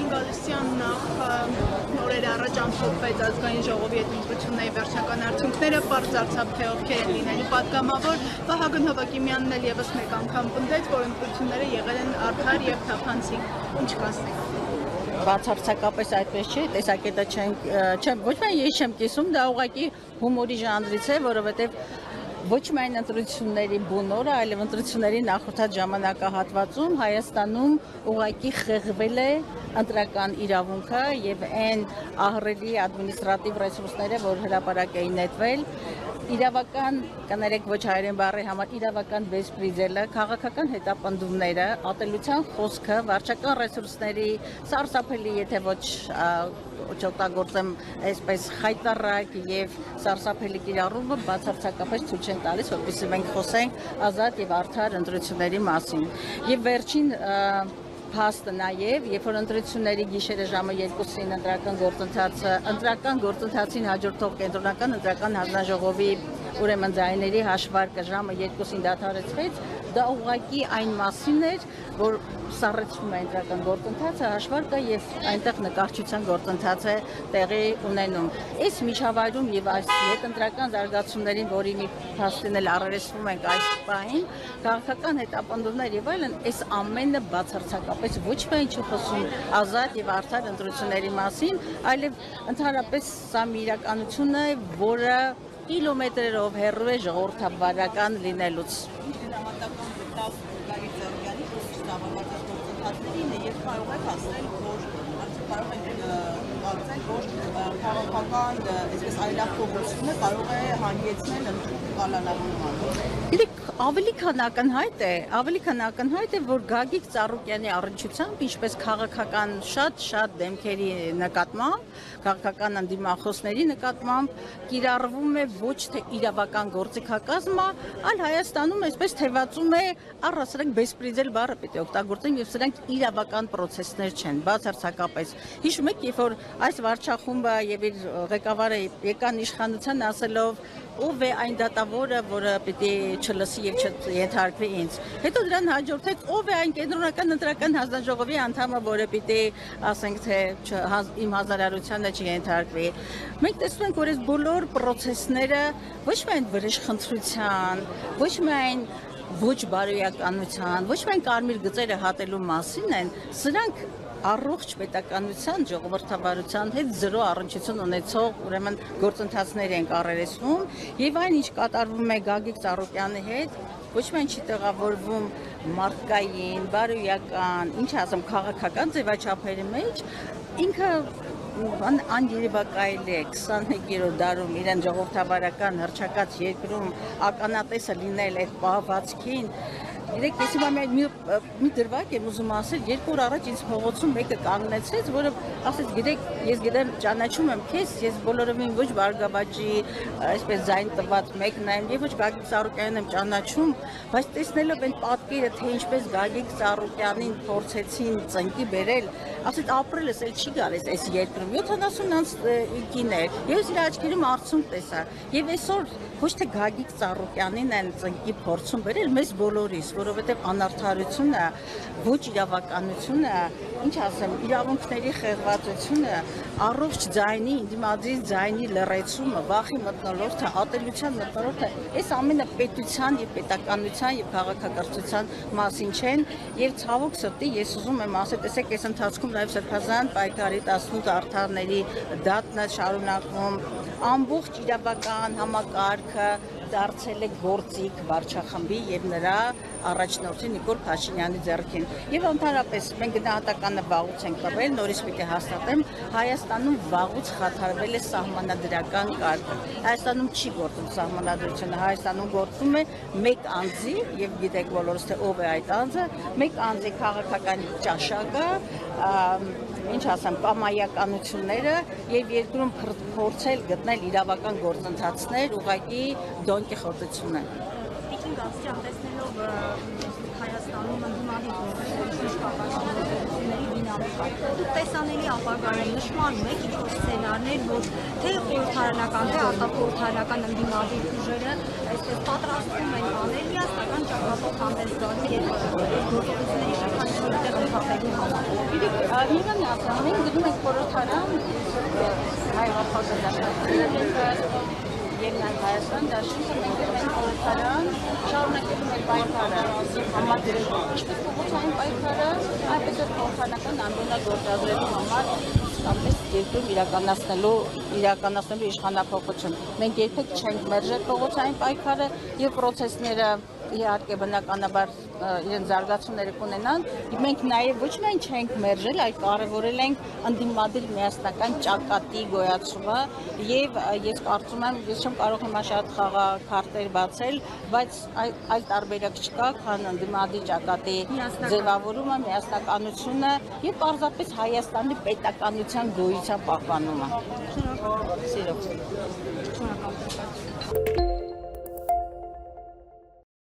Արմեն Գալստյան նախ օրեր առաջ ամփոփվեց ազգային ժողովի հետ ընտրությունների վերջնական արդյունքները, պարզ դարձավ, թե ովքեր են լինելու պատգամավոր։ Վահագն Հովակիմյանն էլ ևս մեկ անգամ պնդեց, որ ընտրությունները եղել են արդար եւ թափանցիկ։ Ինչ կասեք։ Բացարձակապես այդպես չէ, տեսակետը չեմ, ոչ միայն ես չեմ կիսում, դա ուղղակի հումորի ժանրից է, որովհետեւ ոչ միայն ընտրությունների բուն օրը, այլև ընտրությունների նախորդած ժամանակահատվածում Հայաստանում ուղղակի խեղվել է ընտրական իրավունքը եւ այն ահռելի ադմինիստրատիվ ռեսուրսները, որ հրապարակ էին նետվել, իրավական, կներեք ոչ հայերեն բառի համար, իրավական բեսպրիձելը, քաղաքական հետապնդումները, ատելության խոսքը, վարչական ռեսուրսների սարսափելի, եթե ոչ չօգտագործեմ այսպես խայտառակ եւ սարսափելի կիրառումը բացարձակապես ցույց են տալիս, որպեսզի մենք խոսենք ազատ եւ արդար ընտրությունների մասին։ Եվ վերջին փաստը նաև, երբ որ ընտրությունների գիշերը ժամը 2-ին ընտրական գործընթացին հաջորդող կենտրոնական ընտրական հանձնաժողովի ուրեմն ձայների հաշվարկը ժամը 2-ին դադարեցվեց, դա ուղղակի այն մասին էր, որ սառեցվում է ընտրական գործընթացը, հաշվարկը եւ այնտեղ նկարչության գործընթաց է տեղի ունենում։ Այս միջավայրում եւ այս հետընտրական զարգացումներին, որի մի փաստին էլ առերեսվում ենք այս պահին, քաղաքական հետապնդումներ եւ այլն, այս ամենը բացարձակապես ոչ միայն չի խոսում ազատ եւ արդար ընտրությունների մասին, այլև ընդհանրապես սա մի իրականություն է, որը կիլոմետրերով հեռու է ժողովրդավարական լինելուց։ Եվ կարող եք ասել, որ կարող եք կարծել, որ քաղաքական այսպես այլախոհությունը կարող է հանգեցնել ընդհանուր կալանավորման։ Գիտեք, ավելի քան ակնհայտ է, որ Գագիկ Ծառուկյանի առնչությամբ, ինչպես քաղաքական շատ դեմքերի նկատմամբ, քաղաքական ընդդիմախոսների նկատմամբ կիրառվում է ոչ թե իրավական գործիքակազմը, այլ Հայաստանում այսպես թևածում է առասարակ բեսպրիձել բառը պետք է օգտագործեն եւ սրանք իրավական պրոցեսներ չեն, բացարձակապես։ Հիշում եք, երբ որ այս վարչախումբը եւ իր ղեկավարը եկան իշխանության ասելով ով է այն դատավորը, որը պիտի չլսի եւ չենթարկվի ինձ։ Հետո դրան հաջորդեց ով է այն կենտրոնական ընտրական հանձնաժողովի անդամը, որը պիտի ասենք թե իմ հազարարությանը չենթարկվի։ Մենք տեսնում ենք, որ այս բոլոր պրոցեսները ոչ միայն վրեժխնդրության, ոչ միայն ոչ բարոյականության, ոչ միայն կարմիր գծերը հատելու մասին են, սրանք առողջ պետականության, ժողովրդավարության հետ զրո առնչություն ունեցող ուրեմն գործընթացներ են առերեսվում եւ այն ինչ կատարվում է Գագիկ Ծառուկյանի հետ, ոչ միայն չի տեղավորվում մարդկային, բարոյական, ինչ ասեմ, քաղաքական ձևաչափերի մեջ, ինքը աներևակայել է 21-րդ դարում իրեն ժողովրդավարական հռչակած երկրում ականատեսը լինել այդ պահվածքին։ Գիտեք, ես հիմա մի դրվագ եմ ուզում ասել, 2 օր առաջ ինձ փողոցում մեկը կանգնեցրեց, որը ասեց, գիտեք, ես գիտեմ, ճանաչում եմ քեզ, ես բոլորովին ոչ Բարգավաճի, այսպես ձայն տված մեկն եմ, եւ ոչ Գագիկ Ծառուկյանին եմ ճանաչում, բայց տեսնելով այն պատկերը, թե ինչպես Գագիկ Ծառուկյանին փորձեցին ծնկի բերել, ասեց ապրելս էլ չի գալիս այս երկրում 70-անց կին էր, ես իր աչքերում արդյունք տեսա, եւ այսօր ոչ թե Գագիկ Ծառուկյանին են ծնկի փորձում բերել մեզ բոլորիս, որովհետև անարդարությունը, ոչ իրավականությունը, ինչ ասեմ, իրավունքների խեղվածությունը, առողջ ձայնի, դիմադրի ձայնի լռեցումը, վախի մթնոլորտը, ատելության մթնոլորտը, այս ամենը պետության եւ պետականության եւ քաղաքակրթության մասին չեն, եւ ցավոք սրտի ես ուզում եմ ասել, տեսեք, այս ընթացքում նաեւ Սրբազան պայքարի 18 արդարների դատն է շարունակվում, ամբողջ իրավական համակարգը դարձել է գործիք վարչախմբի եւ նրա առաջնորդի Նիկոլ Փաշինյանի ձեռքին։ Եվ ընդհանրապես մենք գնահատականը վաղուց ենք տվել, նորից պիտի հաստատեմ, Հայաստանում վաղուց խաթարվել է սահմանադրական կարգը։ Հայաստանում չի գործում սահմանադրությունը, Հայաստանում գործում է մեկ անձի, եւ գիտեք բոլորս թե ով է այդ անձը, մեկ անձի քաղաքական ճաշակը, ինչ ասեմ, կամայականությունները եւ երկրում փորձել գտնել իրավական գործընթացներ, ուղղակի դոնկիխոտություն է։ Իջին Գալստյան, տեսնելով Հայաստանում ընդդիմադիր դինամիկա, դուք տեսանելի ապագայում նշմարում եք ինչ-որ սցենարներ, որ թե խորհրդարանական, թե արտախորհրդարանական ընդդիմադիր ուժերը այսպես պատրաստվում են անել միասնական ճակատով հանդես գալու եւ գործողությունների շրջանում տեղի համար։ Կարմիրը միացան, մենք գնում ենք խորհրդարան հայ հաղորդաշարի Երկնային Հայաստան դաշինքը մենք ենք խորհրդարան, շարունակելու մեր պայքարը համադրելու ինչպես փողոցային պայքարը, այնպես էլ խորհրդարանական անձնա գործադրելու համար իսկապես երկրում իրականացնելու իշխանափոխություն։ Մենք երբեք չենք մերժել փողոցային պայքարը եւ պրոցեսները իհարկե բնականաբար իրեն զարգացումները կունենան, մենք նաև ոչ միայն չենք մերժել, այլ կարևորել ենք ընդդիմադիր միասնական ճակատի գոյացումը եւ ես կարծում եմ, ես չեմ կարող հիմա շատ խաղաղ քարտեր բացել, բայց այլ տարբերակ չկա, քան ընդդիմադիր ճակատի ձևավորումը, միասնականությունը եւ պարզապես Հայաստանի պետականության գոյության պահպանումը։ Շնորհակալ եմ։